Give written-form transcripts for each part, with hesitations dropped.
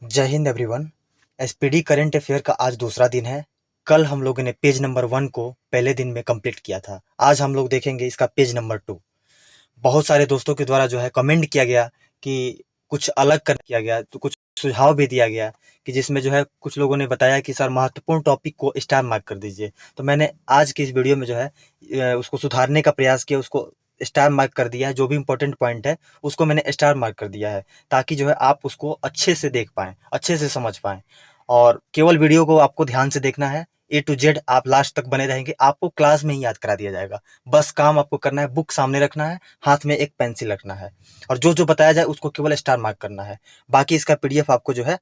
जय Hind everyone. SPD current affair का आज दूसरा दिन है। कल हम लोगों ने पेज नंबर 1 को पहले दिन में कंप्लीट किया था। आज हम लोग देखेंगे इसका पेज नंबर 2। बहुत सारे दोस्तों के द्वारा जो है कमेंट किया गया कि कुछ अलग कर किया गया, तो कुछ सुझाव भी दिया गया कि जिसमें जो है कुछ लोगों ने बताया कि सर महत्वपूर्ण टॉपिक को स्टार मार्क कर दीजिए। तो मैंने आज की इस वीडियो में जो है उसको सुधारने का प्रयास किया, उसको स्टार मार्क कर दिया है। जो भी इंपॉर्टेंट पॉइंट है उसको मैंने स्टार मार्क कर दिया है, ताकि जो है आप उसको अच्छे से देख पाएँ, अच्छे से समझ पाएँ। और केवल वीडियो को आपको ध्यान से देखना है, ए टू जेड आप लास्ट तक बने रहेंगे, आपको क्लास में ही याद करा दिया जाएगा। बस काम आपको करना है, बुक सामने रखना है, हाथ में एक पेंसिल रखना है और जो जो बताया जाए उसको केवल स्टार मार्क करना है। बाकी इसका पीडीएफ आपको जो है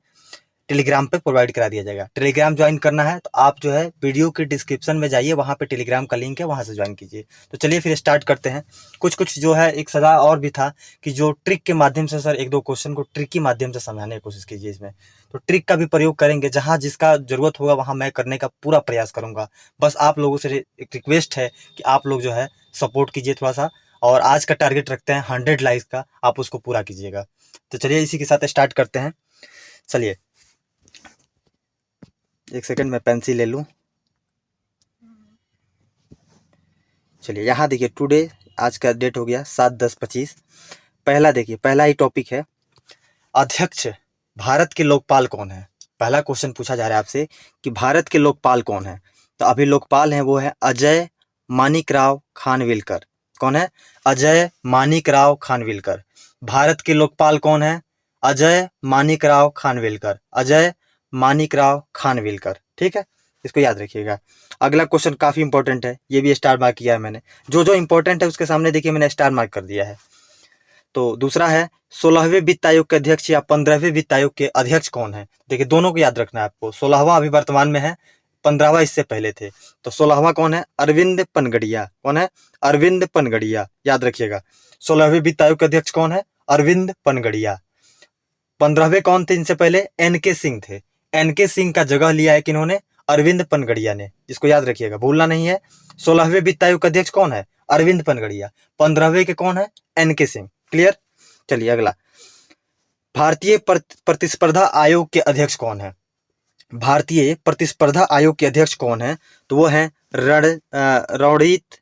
टेलीग्राम पे प्रोवाइड करा दिया जाएगा। टेलीग्राम ज्वाइन करना है तो आप जो है वीडियो के डिस्क्रिप्शन में जाइए, वहाँ पे टेलीग्राम का लिंक है, वहाँ से ज्वाइन कीजिए। तो चलिए फिर स्टार्ट करते हैं। कुछ जो है एक सलाह और भी था कि जो ट्रिक के माध्यम से सर एक दो क्वेश्चन को ट्रिक के माध्यम से समझाने की कोशिश कीजिए इसमें। तो ट्रिक का भी प्रयोग करेंगे, जहाँ जिसका जरूरत होगा वहाँ मैं करने का पूरा प्रयास करूँगा। बस आप लोगों से एक रिक्वेस्ट है कि आप लोग जो है सपोर्ट कीजिए थोड़ा सा। और आज का टारगेट रखते हैं 100 लाइक्स का, आप उसको पूरा कीजिएगा। तो चलिए इसी के साथ स्टार्ट करते हैं। चलिए एक सेकंड मैं पेंसिल ले लूँ। चलिए यहाँ देखिए, टुडे आज का डेट हो गया 7/10/25। पहला देखिए, पहला ही टॉपिक है, अध्यक्ष भारत के लोकपाल कौन है। पहला क्वेश्चन पूछा जा रहा है आपसे कि भारत के लोकपाल कौन है। तो अभी लोकपाल हैं वो है अजय मानिकराव खानविलकर। कौन है? अजय मानिकराव खानविलकर। भारत के लोकपाल कौन है? अजय मानिकराव खानविलकर। अजय मानिकराव खानविलकर। ठीक है, इसको याद रखिएगा। अगला क्वेश्चन काफी इंपॉर्टेंट है, ये भी स्टार मार्क किया है मैंने। जो जो इंपॉर्टेंट है उसके सामने देखिए मैंने स्टार मार्क कर दिया है। तो दूसरा है 16वें वित्त आयोग के अध्यक्ष या 15वें वित्त आयोग के अध्यक्ष कौन है। देखिए दोनों को याद रखना है आपको। 16वां अभी वर्तमान में है, 15वां इससे पहले थे। तो 16वां कौन है? अरविंद पनगड़िया। कौन है? अरविंद पनगड़िया, याद रखिएगा। 16वें वित्त आयोग के अध्यक्ष कौन है? अरविंद पनगड़िया। 15वें कौन थे इनसे पहले? एनके सिंह थे। एनके सिंह का जगह लिया है किन्होंने? अरविंद पनगड़िया ने। इसको याद रखिएगा, भूलना नहीं है। 16वें वित्त आयोग का अध्यक्ष कौन है? अरविंद पनगड़िया। 15वें के कौन है? एनके सिंह। क्लियर? चलिए अगला, भारतीय प्रतिस्पर्धा आयोग के अध्यक्ष कौन है? भारतीय प्रतिस्पर्धा आयोग के अध्यक्ष कौन है? तो वो है रवनीत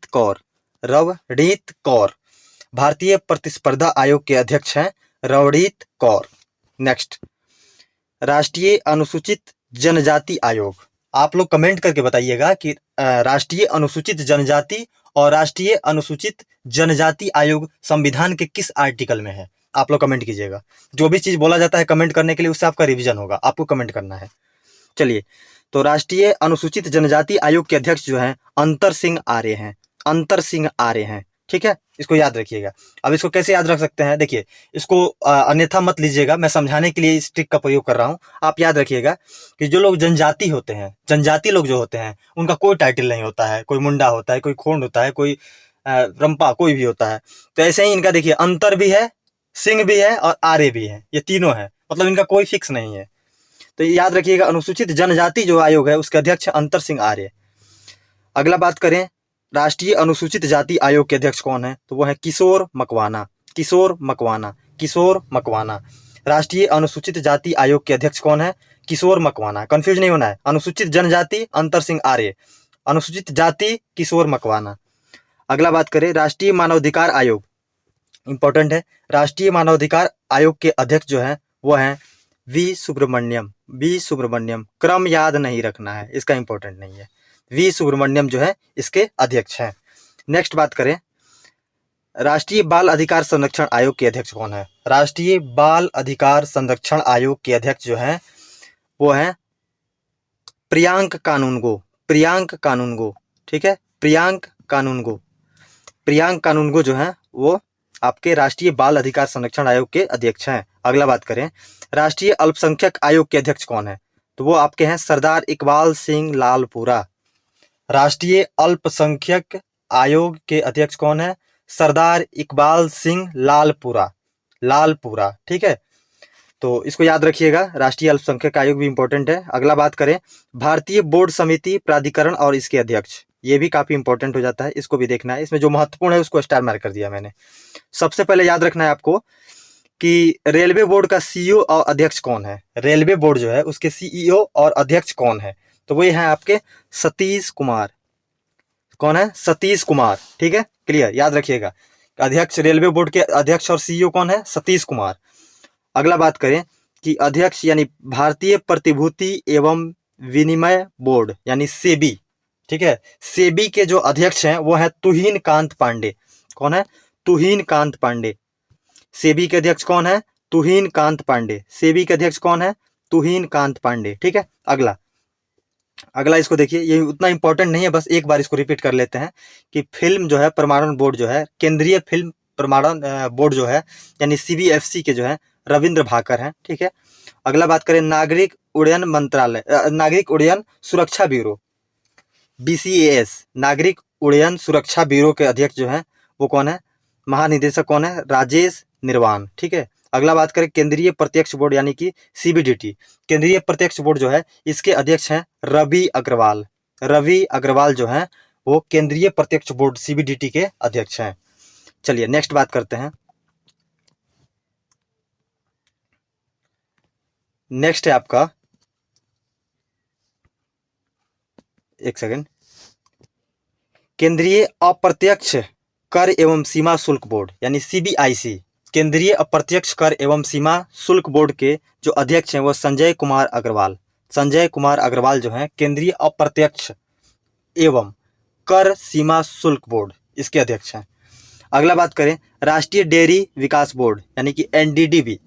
कौर। रवनीत कौर भारतीय प्रतिस्पर्धा आयोग के अध्यक्ष हैं, रवनीत कौर। नेक्स्ट, राष्ट्रीय अनुसूचित जनजाति आयोग। आप लोग कमेंट करके बताइएगा कि राष्ट्रीय अनुसूचित जनजाति और राष्ट्रीय अनुसूचित जनजाति आयोग संविधान के किस आर्टिकल में है। आप लोग कमेंट कीजिएगा। जो भी चीज बोला जाता है कमेंट करने के लिए, उससे आपका रिवीजन होगा, आपको कमेंट करना है। चलिए, तो राष्ट्रीय अनुसूचित जनजाति आयोग के अध्यक्ष जो हैं अंतर सिंह आर्य हैं। अंतर सिंह आर्य हैं। ठीक है, इसको याद रखिएगा। अब इसको कैसे याद रख सकते हैं, देखिए इसको अन्यथा मत लीजिएगा, मैं समझाने के लिए इस ट्रिक का प्रयोग कर रहा हूँ। आप याद रखिएगा कि जो लोग जनजाति होते हैं, जनजाति लोग जो होते हैं, उनका कोई टाइटल नहीं होता है। कोई मुंडा होता है, कोई खोंड होता है, कोई रंपा, कोई भी होता है। तो ऐसे ही इनका देखिए, अंतर भी है, सिंह भी है और आर्य भी है। ये तीनों है, मतलब इनका कोई फिक्स नहीं है। तो याद रखिएगा, अनुसूचित जनजाति जो आयोग है उसके अध्यक्ष अंतर सिंह आर्य। अगला बात करें, राष्ट्रीय अनुसूचित जाति आयोग के अध्यक्ष कौन है? तो वो है किशोर मकवाना। किशोर मकवाना। किशोर मकवाना राष्ट्रीय अनुसूचित जाति आयोग के अध्यक्ष कौन है? किशोर मकवाना। कंफ्यूज नहीं होना है। अनुसूचित जनजाति अंतर सिंह आर्य, अनुसूचित जाति किशोर मकवाना। अगला बात करें, राष्ट्रीय मानवाधिकार आयोग, इंपॉर्टेंट है। राष्ट्रीय मानवाधिकार आयोग के अध्यक्ष जो है वो है वी सुब्रमण्यम। वी सुब्रमण्यम, क्रम याद नहीं रखना है, इसका इंपॉर्टेंट नहीं है। वी सुब्रमण्यम जो है इसके अध्यक्ष हैं। नेक्स्ट बात करें, राष्ट्रीय बाल अधिकार संरक्षण आयोग के अध्यक्ष कौन है? राष्ट्रीय बाल अधिकार संरक्षण आयोग के अध्यक्ष जो है वो है प्रियांक कानूनगो। प्रियांक कानूनगो। ठीक है, प्रियांक कानूनगो। प्रियांक कानूनगो जो है वो आपके राष्ट्रीय बाल अधिकार संरक्षण आयोग के अध्यक्ष हैं। अगला बात करें, राष्ट्रीय अल्पसंख्यक आयोग के अध्यक्ष कौन है? तो वो आपके हैं सरदार इकबाल सिंह लालपुरा। राष्ट्रीय अल्पसंख्यक आयोग के अध्यक्ष कौन है? सरदार इकबाल सिंह लालपुरा। लालपुरा, ठीक है, तो इसको याद रखिएगा। राष्ट्रीय अल्पसंख्यक आयोग भी इंपॉर्टेंट है। अगला बात करें, भारतीय बोर्ड समिति प्राधिकरण और इसके अध्यक्ष, ये भी काफी इंपॉर्टेंट हो जाता है, इसको भी देखना है। इसमें जो महत्वपूर्ण है उसको स्टार मार्क कर दिया मैंने। सबसे पहले याद रखना है आपको कि रेलवे बोर्ड का सीईओ और अध्यक्ष कौन है। रेलवे बोर्ड जो है उसके सीईओ और अध्यक्ष कौन है, तो वो हैं आपके सतीश कुमार। कौन है? सतीश कुमार। ठीक है, क्लियर, याद रखिएगा। अध्यक्ष, रेलवे बोर्ड के अध्यक्ष और सीईओ कौन है? सतीश कुमार। अगला बात करें कि अध्यक्ष यानी भारतीय प्रतिभूति एवं विनिमय बोर्ड यानी सेबी। ठीक है, सेबी के जो अध्यक्ष हैं वो है तुहिन कांत पांडे। कौन है? तुहिन कांत पांडे। सेबी के अध्यक्ष कौन है? तुहिन कांत पांडे। सेबी के अध्यक्ष कौन है? तुहिन कांत पांडे। ठीक है, अगला इसको देखिए, ये उतना इंपॉर्टेंट नहीं है, बस एक बार इसको रिपीट कर लेते हैं कि फिल्म जो है प्रमाणन बोर्ड जो है, केंद्रीय फिल्म प्रमाणन बोर्ड जो है यानी सीबीएफसी के जो है रविंद्र भाकर हैं। ठीक है, अगला बात करें नागरिक उड्डयन मंत्रालय, नागरिक उड्डयन सुरक्षा ब्यूरो, बीसीएएस, नागरिक उड्डयन सुरक्षा ब्यूरो के अध्यक्ष जो हैं वो कौन है? महानिदेशक कौन है? राजेश निर्वाण। ठीक है, अगला बात करें केंद्रीय प्रत्यक्ष बोर्ड यानी कि सीबीडीटी, केंद्रीय प्रत्यक्ष बोर्ड जो है इसके अध्यक्ष हैं रवि अग्रवाल। रवि अग्रवाल जो हैं वो केंद्रीय प्रत्यक्ष बोर्ड सीबीडीटी के अध्यक्ष हैं। चलिए नेक्स्ट बात करते हैं। नेक्स्ट है आपका, एक सेकंड, केंद्रीय अप्रत्यक्ष कर एवं सीमा शुल्क बोर्ड यानी सीबीआईसी। केंद्रीय अप्रत्यक्ष कर एवं सीमा शुल्क बोर्ड के जो अध्यक्ष हैं वो संजय कुमार अग्रवाल। संजय कुमार अग्रवाल जो हैं केंद्रीय अप्रत्यक्ष एवं कर सीमा शुल्क बोर्ड इसके अध्यक्ष हैं। अगला बात करें राष्ट्रीय डेयरी विकास बोर्ड यानी कि एनडीडीबी,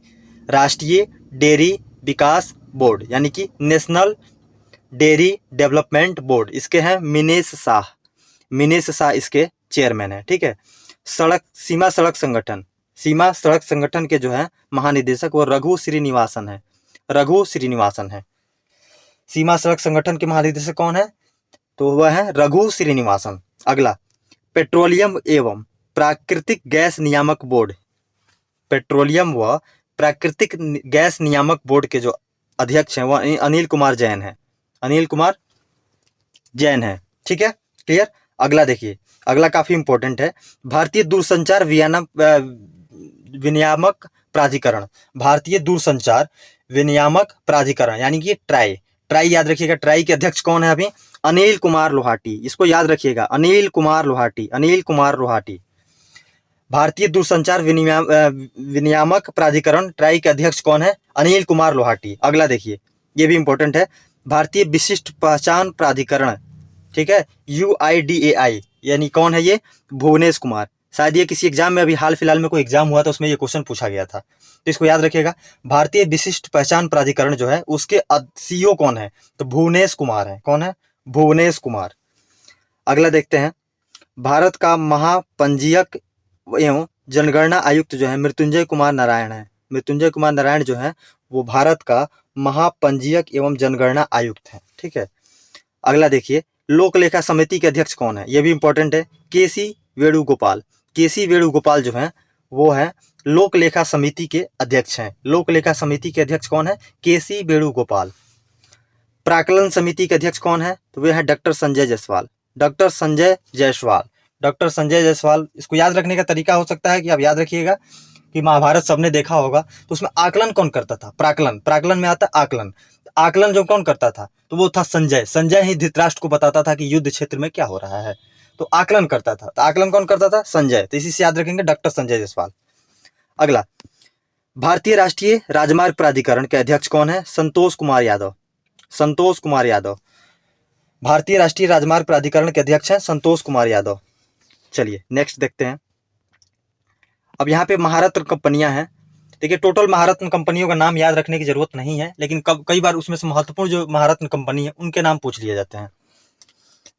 राष्ट्रीय डेयरी विकास बोर्ड यानी कि नेशनल डेयरी डेवलपमेंट बोर्ड, इसके हैं मिनेश शाह। मिनेश शाह इसके चेयरमैन है। ठीक है, सीमा सड़क संगठन, सीमा सड़क संगठन के जो है महानिदेशक वो रघु श्रीनिवासन है। रघु श्रीनिवासन है। सीमा सड़क संगठन के महानिदेशक कौन है? तो वह है रघु श्रीनिवासन। अगला पेट्रोलियम एवं प्राकृतिक गैस नियामक बोर्ड, पेट्रोलियम व प्राकृतिक गैस नियामक बोर्ड के जो अध्यक्ष हैं वह अनिल कुमार जैन है। अनिल कुमार जैन है। ठीक है, क्लियर। अगला देखिए, अगला काफी इंपॉर्टेंट है, भारतीय दूरसंचार विनियामक प्राधिकरण, भारतीय दूरसंचार विनियामक प्राधिकरण यानी कि ट्राई। ट्राई याद रखिएगा, ट्राई के अध्यक्ष कौन है? अभी अनिल कुमार लोहाटी, इसको याद रखिएगा, अनिल कुमार लोहाटी, अनिल कुमार लोहाटी। भारतीय दूरसंचार विनियामक प्राधिकरण ट्राई के अध्यक्ष कौन है? अनिल कुमार लोहाटी। अगला देखिए, ये भी इंपॉर्टेंट है, भारतीय विशिष्ट पहचान प्राधिकरण, ठीक है, UIDAI यानी कौन है ये? भुवनेश कुमार। शायद ये किसी एग्जाम में अभी हाल फिलहाल में कोई एग्जाम हुआ था उसमें ये क्वेश्चन पूछा गया था, तो इसको याद रखिएगा। भारतीय विशिष्ट पहचान प्राधिकरण जो है उसके सीईओ कौन है? तो भुवनेश कुमार है। कौन है? भुवनेश कुमार। अगला देखते हैं, भारत का महापंजीयक एवं जनगणना आयुक्त जो है मृत्युंजय कुमार नारायण है। मृत्युंजय कुमार नारायण जो है वो भारत का महापंजीयक एवं जनगणना आयुक्त है। ठीक है, अगला देखिए, लोक लेखा समिति के अध्यक्ष कौन है? ये भी इंपॉर्टेंट है, केसी वेणुगोपाल। केसी वेणुगोपाल जो है वो है लोक लेखा समिति के अध्यक्ष हैं। लोक लेखा समिति के अध्यक्ष कौन है? केसी वेणुगोपाल। प्राक्कलन समिति के अध्यक्ष कौन है? तो वे है doctor Sanjay Jaiswal. Doctor Sanjay Jaiswal, doctor Sanjay Jaiswal. इसको याद रखने का तरीका हो सकता है कि आप याद रखिएगा कि महाभारत सबने देखा होगा, तो उसमें आकलन कौन करता था? प्राक्कलन, प्राक्कलन में आता आकलन। आकलन जो कौन करता था? तो वो था संजय। संजय ही धृतराष्ट्र को बताता था कि युद्ध क्षेत्र में क्या हो रहा है, तो आकलन करता था। तो आकलन कौन करता था? संजय। तो इसी से याद रखेंगे, डॉक्टर संजय जायसवाल। अगला, भारतीय राष्ट्रीय राजमार्ग प्राधिकरण के अध्यक्ष कौन है? संतोष कुमार यादव। संतोष कुमार यादव, भारतीय राष्ट्रीय राजमार्ग प्राधिकरण के अध्यक्ष हैं संतोष कुमार यादव। चलिए नेक्स्ट देखते हैं। अब यहाँ पे महारत्न कंपनियां हैं। देखिए, टोटल महारत्न कंपनियों का नाम याद रखने की जरूरत नहीं है, लेकिन कई बार उसमें से महत्वपूर्ण जो महारत्न कंपनी है उनके नाम पूछ लिए जाते हैं,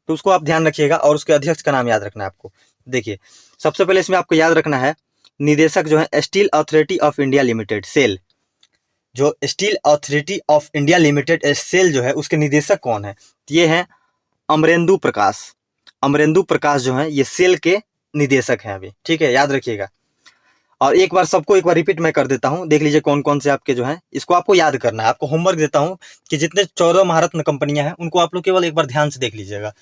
तो उसको आप ध्यान रखिएगा और उसके अध्यक्ष का नाम याद रखना है आपको। देखिए, सबसे पहले इसमें आपको याद रखना है, निदेशक जो है steel authority of India limited, SAIL. जो steel authority of India limited SAIL जो है उसके निदेशक कौन है? ये हैं अमरेंदु प्रकाश। अमरेंदु प्रकाश जो है ये सेल के निदेशक हैं अभी। ठीक है, याद रखिएगा। और एक बार सबको एक बार रिपीट मैं कर देता हूं, देख लीजिए कौन कौन से आपके जो हैं, इसको आपको याद करना है। आपको होमवर्क देता हूं कि जितने 14 महारत्न कंपनियां हैं उनको आप लोग केवल एक बार ध्यान से देख लीजिएगा।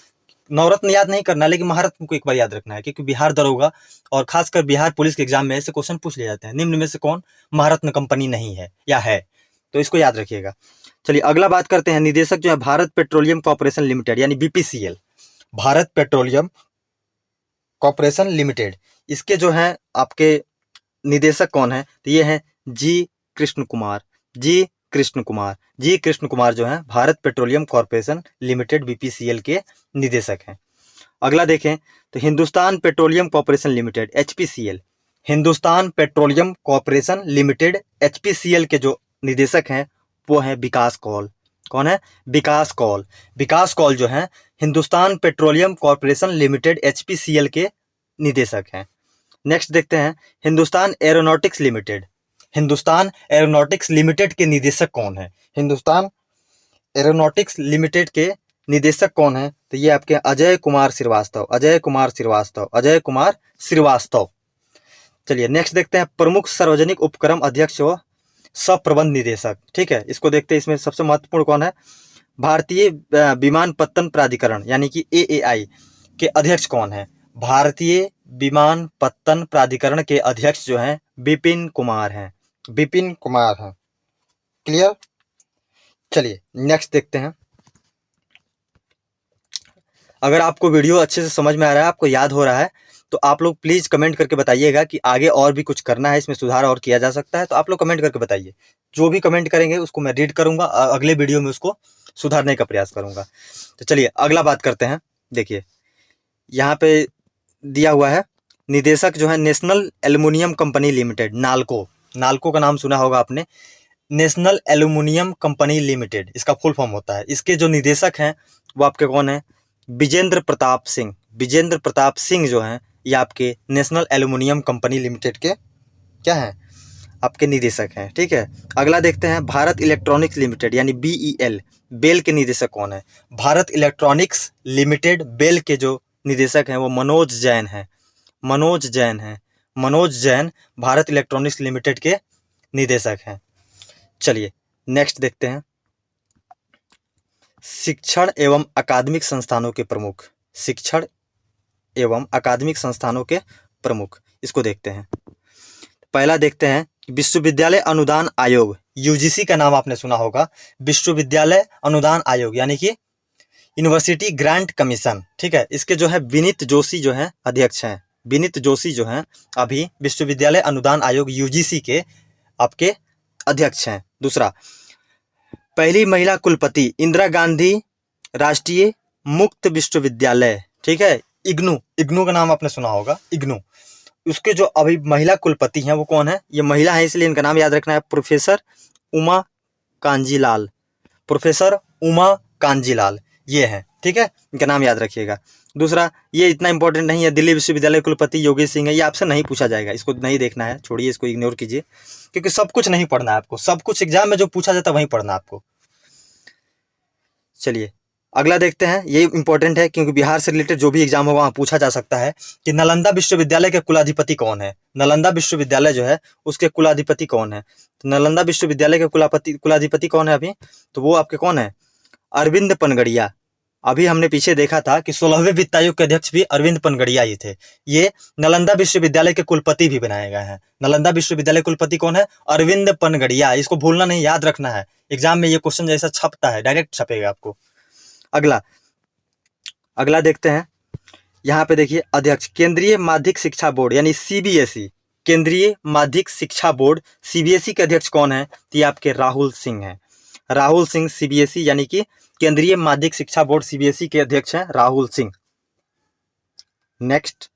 नवरत्न याद नहीं करना, लेकिन महारत्न को एक बार याद रखना है, क्योंकि बिहार दरोगा और खासकर बिहार पुलिस के एग्जाम में ऐसे क्वेश्चन पूछ लिए जाते हैं। निम्न में से कौन महारत्न कंपनी नहीं है या है, तो इसको याद रखिएगा। चलिए अगला बात करते हैं। निदेशक जो है भारत पेट्रोलियम कॉर्पोरेशन लिमिटेड यानी BPCL, Bharat petroleum corporation limited, इसके जो है आपके निदेशक कौन है? तो ये हैं जी कृष्ण कुमार। जी कृष्ण कुमार जो है Bharat petroleum corporation limited BPCL के निदेशक हैं। अगला देखें तो Hindustan petroleum corporation limited HPCL, Hindustan petroleum corporation limited HPCL के जो निदेशक हैं वो है विकास कौल। कौन है? विकास कौल। विकास कौल जो है Hindustan petroleum corporation limited HPCL के निदेशक हैं। नेक्स्ट देखते हैं Hindustan aeronautics limited, Hindustan aeronautics limited के निदेशक कौन है? हिंदुस्तान एरोनॉटिक्स लिमिटेड के निदेशक कौन है? तो ये आपके अजय कुमार श्रीवास्तव। चलिए नेक्स्ट देखते हैं प्रमुख सार्वजनिक उपक्रम अध्यक्ष व सप्रबंध निदेशक। ठीक है, इसको देखते हैं। इसमें सबसे महत्वपूर्ण कौन है? भारतीय विमानपत्तन प्राधिकरण यानी कि एएआई के अध्यक्ष कौन है? भारतीय विमानपत्तन प्राधिकरण के अध्यक्ष जो हैं विपिन कुमार हैं। क्लियर? चलिए नेक्स्ट देखते हैं। अगर आपको वीडियो अच्छे से समझ में आ रहा है, आपको याद हो रहा है, तो आप लोग प्लीज़ कमेंट करके बताइएगा कि आगे और भी कुछ करना है, इसमें सुधार और किया जा सकता है, तो आप लोग कमेंट करके बताइए। जो भी कमेंट करेंगे उसको मैं रीड करूंगा, अगले वीडियो में उसको सुधारने का प्रयास करूंगा। तो चलिए अगला बात करते हैं। देखिए यहाँ पे दिया हुआ है निदेशक जो है national aluminium company limited, NALCO का नाम सुना होगा आपने। नेशनल एल्युमिनियम कंपनी लिमिटेड इसका फुल फॉर्म होता है। इसके जो निदेशक हैं वो आपके कौन है? विजेंद्र प्रताप सिंह जो हैं ये आपके नेशनल एल्युमिनियम कंपनी लिमिटेड के क्या हैं? आपके निदेशक हैं। ठीक है, अगला देखते हैं भारत इलेक्ट्रॉनिक्स लिमिटेड यानी बीईएल, बेल के निदेशक कौन है? भारत इलेक्ट्रॉनिक्स लिमिटेड बेल के जो निदेशक हैं वो मनोज जैन भारत इलेक्ट्रॉनिक्स लिमिटेड के निदेशक हैं। चलिए नेक्स्ट देखते हैं शिक्षण एवं अकादमिक संस्थानों के प्रमुख, इसको देखते हैं। पहला देखते हैं विश्वविद्यालय अनुदान आयोग, यूजीसी का नाम आपने सुना होगा। विश्वविद्यालय अनुदान आयोग यानी कि यूनिवर्सिटी ग्रांट कमीशन। ठीक है, इसके जो है विनीत जोशी जो हैं अध्यक्ष हैं। विनीत जोशी जो हैं अभी विश्वविद्यालय अनुदान आयोग यूजीसी के आपके अध्यक्ष हैं। दूसरा, पहली महिला कुलपति इंदिरा गांधी राष्ट्रीय मुक्त विश्वविद्यालय। ठीक है, इग्नू का नाम आपने सुना होगा, इग्नू। उसके जो अभी महिला कुलपति हैं वो कौन है? ये महिला है इसलिए इनका नाम याद रखना है, प्रोफेसर उमा कांजीलाल ये हैं। ठीक है, इनका नाम याद रखिएगा। दूसरा, ये इतना इंपॉर्टेंट नहीं है, दिल्ली विश्वविद्यालय कुलपति योगेश सिंह है। ये आपसे नहीं पूछा जाएगा, इसको नहीं देखना है, छोड़िए, इसको इग्नोर कीजिए, क्योंकि सब कुछ नहीं पढ़ना है आपको। सब कुछ एग्जाम में जो पूछा जाता है वही पढ़ना है आपको। चलिए अगला देखते हैं, ये इंपॉर्टेंट है क्योंकि बिहार से रिलेटेड जो भी एग्जाम होगा वहाँ पूछा जा सकता है कि नालंदा विश्वविद्यालय के कुलाधिपति कौन है? नालंदा विश्वविद्यालय जो है उसके कुलाधिपति कौन है? तो नालंदा विश्वविद्यालय के कुलाधिपति कौन है अभी? तो वो आपके कौन है? अरविंद पनगड़िया। अभी हमने पीछे देखा था कि 16वें वित्त आयोग के अध्यक्ष भी अरविंद पनगड़िया ही थे। ये नालंदा विश्वविद्यालय के कुलपति भी बनाए गए हैं। नालंदा विश्वविद्यालय कुलपति कौन है? अरविंद पनगड़िया। इसको भूलना नहीं, याद रखना है, एग्जाम में ये क्वेश्चन जैसा छपता है डायरेक्ट छपेगा आपको। अगला देखते हैं, यहाँ पे देखिए अध्यक्ष केंद्रीय माध्यमिक शिक्षा बोर्ड यानी सीबीएसई, केंद्रीय माध्यमिक शिक्षा बोर्ड सीबीएसई के अध्यक्ष कौन है? तो ये आपके राहुल सिंह हैं। राहुल सिंह सीबीएसई यानी कि केंद्रीय माध्यमिक शिक्षा बोर्ड सीबीएसई के अध्यक्ष हैं राहुल सिंह। नेक्स्ट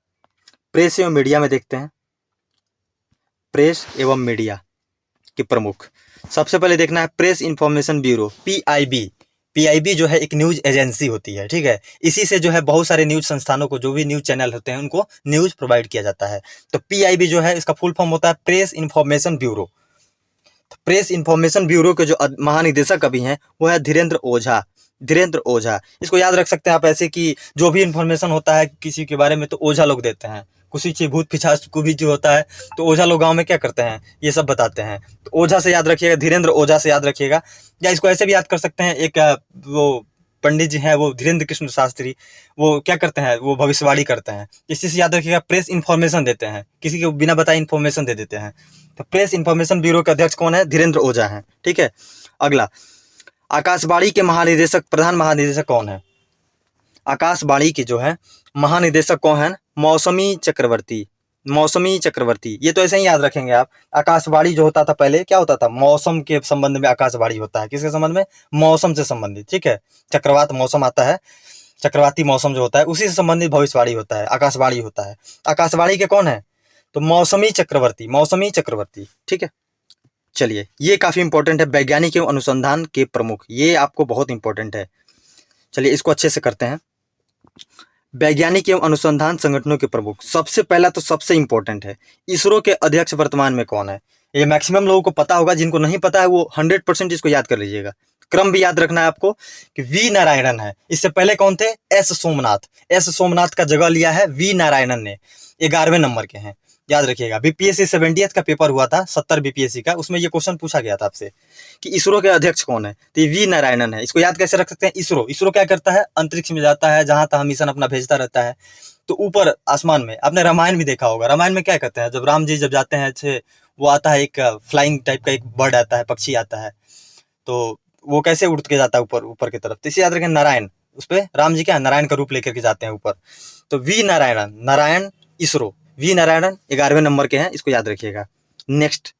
प्रेस एवं मीडिया में देखते हैं, प्रेस एवं मीडिया के प्रमुख। सबसे पहले देखना है प्रेस इंफॉर्मेशन ब्यूरो, पीआईबी जो है एक न्यूज एजेंसी होती है। ठीक है, इसी से जो है बहुत सारे न्यूज संस्थानों को, जो भी न्यूज चैनल होते हैं उनको न्यूज प्रोवाइड किया जाता है। तो पीआईबी जो है इसका फुल फॉर्म होता है प्रेस इंफॉर्मेशन ब्यूरो। तो प्रेस इंफॉर्मेशन ब्यूरो के जो महानिदेशक अभी हैं वो है धीरेन्द्र ओझा। इसको याद रख सकते हैं आप ऐसे कि जो भी इंफॉर्मेशन होता है किसी के बारे में तो ओझा लोग देते हैं। किसी चीज भूत पिशाच को भी जो होता है तो ओझा लोग गांव में क्या करते हैं, ये सब बताते हैं। तो ओझा से याद रखिएगा, धीरेन्द्र ओझा से याद रखिएगा। या इसको ऐसे भी याद कर सकते हैं, एक वो पंडित जी हैं वो धीरेन्द्र कृष्ण शास्त्री, वो क्या करते हैं, वो भविष्यवाणी करते हैं। इस चीज़ से याद रखिएगा, प्रेस इन्फॉर्मेशन देते हैं, किसी को बिना बताए इन्फॉर्मेशन दे देते हैं। तो प्रेस इन्फॉर्मेशन ब्यूरो के अध्यक्ष कौन है? धीरेन्द्र ओझा हैं। ठीक है, अगला, आकाशवाणी के महानिदेशक, प्रधान महानिदेशक कौन है? आकाशवाणी के जो है महानिदेशक कौन है? मौसमी चक्रवर्ती। मौसमी चक्रवर्ती, ये तो ऐसे ही याद रखेंगे आप। आकाशवाणी जो होता था पहले, क्या होता था? मौसम के संबंध में आकाशवाणी होता है। किसके संबंध में? मौसम से संबंधित। ठीक है, चक्रवात मौसम आता है, चक्रवाती मौसम जो होता है उसी से संबंधित भविष्यवाणी होता है, आकाशवाणी होता है। आकाशवाणी के कौन है? तो मौसमी चक्रवर्ती, मौसमी चक्रवर्ती। ठीक है, चलिए, ये काफी इंपॉर्टेंट है, वैज्ञानिक एवं अनुसंधान के प्रमुख, ये आपको बहुत इंपॉर्टेंट है। चलिए इसको अच्छे से करते हैं। वैज्ञानिक एवं अनुसंधान संगठनों के प्रमुख, सबसे पहला तो सबसे इंपॉर्टेंट है, इसरो के अध्यक्ष वर्तमान में कौन है? ये मैक्सिमम लोगों को पता होगा, जिनको नहीं पता है वो 100% इसको याद कर लीजिएगा। क्रम भी याद रखना है आपको कि वी नारायणन है। इससे पहले कौन थे? एस सोमनाथ। एस सोमनाथ का जगह लिया है वी नारायणन ने, 11वें नंबर के हैं, याद रखिएगा। बीपीएससी 70th का पेपर हुआ था, 70 बीपीएससी का, उसमें ये क्वेश्चन पूछा गया था आपसे कि इसरो के अध्यक्ष कौन है? तो ये वी नारायणन है। इसको याद कैसे रख सकते हैं? इसरो, इसरो क्या करता है? अंतरिक्ष में जाता है, जहां तक मिशन अपना भेजता रहता है। तो ऊपर आसमान में, आपने रामायण भी देखा होगा, रामायण में क्या करते हैं, जब राम जी जब जाते हैं अच्छे, वो आता है एक फ्लाइंग टाइप का एक बर्ड आता है, पक्षी आता है, तो वो कैसे उड़ के जाता है ऊपर, ऊपर की तरफ। तो इसे याद रखें, नारायण, उस पर राम जी क्या है? नारायण का रूप लेकर के जाते हैं ऊपर। तो वी नारायणन, नारायण इसरो, वी नारायणन 11वें नंबर के हैं, इसको याद रखिएगा। नेक्स्ट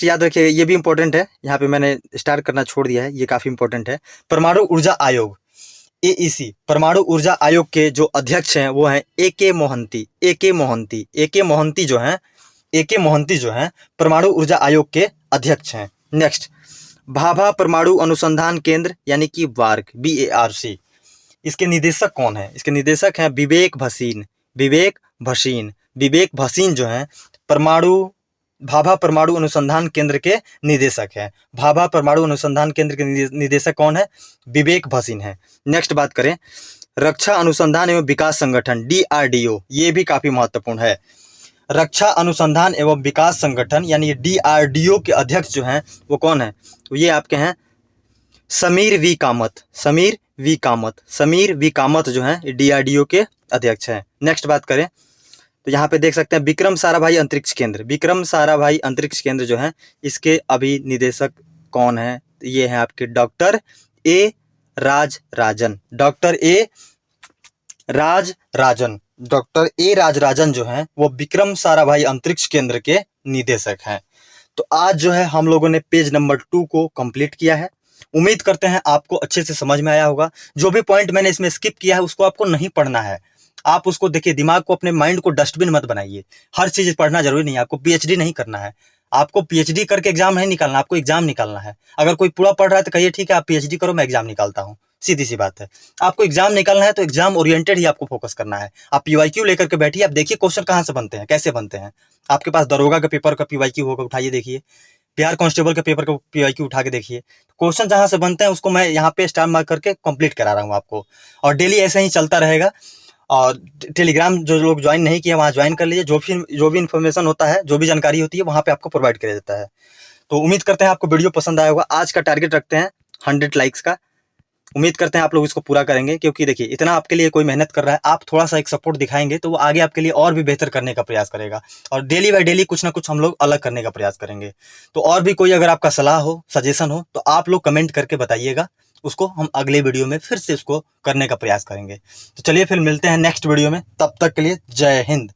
याद रखिएगा, ये भी इंपॉर्टेंट है, यहाँ पे मैंने स्टार्ट करना छोड़ दिया है, ये काफी इंपॉर्टेंट है। परमाणु ऊर्जा आयोग, एईसी, परमाणु ऊर्जा आयोग के जो अध्यक्ष हैं वो हैं A K. Mohanty. A K. Mohanty, A K. Mohanty जो हैं, ए.के. मोहंती जो हैं परमाणु ऊर्जा आयोग के अध्यक्ष हैं। नेक्स्ट, भाभा परमाणु अनुसंधान केंद्र यानी कि वार्क, BARC, इसके निदेशक कौन है? इसके निदेशक हैं विवेक भसीन। विवेक भसीन, विवेक भसीन जो हैं भाभा परमाणु अनुसंधान केंद्र के निदेशक हैं। भाभा परमाणु अनुसंधान केंद्र के निदेशक कौन है? विवेक भसीन है। नेक्स्ट बात करें, रक्षा अनुसंधान एवं विकास संगठन DRDO, ये भी काफी महत्वपूर्ण है। रक्षा अनुसंधान एवं विकास संगठन यानी DRDO के अध्यक्ष जो हैं वो कौन है? तो ये आपके हैं Sameer V Kamat. Sameer V Kamat, Sameer V Kamat जो हैं DRDO के अध्यक्ष हैं। नेक्स्ट बात करें तो यहाँ पे देख सकते हैं विक्रम साराभाई अंतरिक्ष केंद्र, विक्रम साराभाई अंतरिक्ष केंद्र जो है इसके अभी निदेशक कौन है? ये हैं आपके doctor A Rajarajan. Doctor A Rajarajan, doctor A Rajarajan जो हैं वो विक्रम साराभाई अंतरिक्ष केंद्र के निदेशक हैं। तो आज जो है हम लोगों ने पेज नंबर 2 को कंप्लीट किया है। उम्मीद करते हैं आपको अच्छे से समझ में आया होगा। जो भी पॉइंट मैंने इसमें स्किप किया है उसको आपको नहीं पढ़ना है, आप उसको देखिए, दिमाग को, अपने माइंड को डस्टबिन मत बनाइए। हर चीज पढ़ना जरूरी नहीं है, आपको PhD नहीं करना है, आपको PhD करके एग्जाम नहीं निकालना, आपको एग्जाम निकालना है। अगर कोई पूरा पढ़ रहा है तो कहिए ठीक है आप PhD करो, मैं एग्जाम निकालता हूँ, सीधी सी बात है। आपको एग्जाम निकालना है तो एग्जाम ओरिएंटेड ही आपको फोकस करना है। आप PYQ लेकर के बैठिए, आप देखिए क्वेश्चन कहाँ से बनते हैं, कैसे बनते हैं। आपके पास दरोगा का पेपर का PYQ होगा, उठाइए देखिए, बिहार कांस्टेबल के पेपर का PYQ उठा के देखिए। क्वेश्चन जहां से बनते हैं उसको मैं यहाँ पे स्टार मार्क करके कंप्लीट करा रहा हूँ आपको, और डेली ऐसे ही चलता रहेगा। और टेलीग्राम जो लोग ज्वाइन नहीं किए वहाँ ज्वाइन कर लीजिए, जो भी इन्फॉर्मेशन होता है, जो भी जानकारी होती है वहाँ पे आपको प्रोवाइड किया जाता है। तो उम्मीद करते हैं आपको वीडियो पसंद आया होगा। आज का टारगेट रखते हैं 100 लाइक्स का, उम्मीद करते हैं आप लोग इसको पूरा करेंगे, क्योंकि देखिए इतना आपके लिए कोई मेहनत कर रहा है, आप थोड़ा सा एक सपोर्ट दिखाएंगे तो वो आगे आपके लिए और भी बेहतर करने का प्रयास करेगा, और डेली बाय डेली कुछ ना कुछ हम लोग अलग करने का प्रयास करेंगे। तो और भी कोई अगर आपका सलाह हो, सजेशन हो, तो आप लोग कमेंट करके बताइएगा, उसको हम अगले वीडियो में फिर से उसको करने का प्रयास करेंगे। तो चलिए फिर मिलते हैं नेक्स्ट वीडियो में, तब तक के लिए जय हिंद।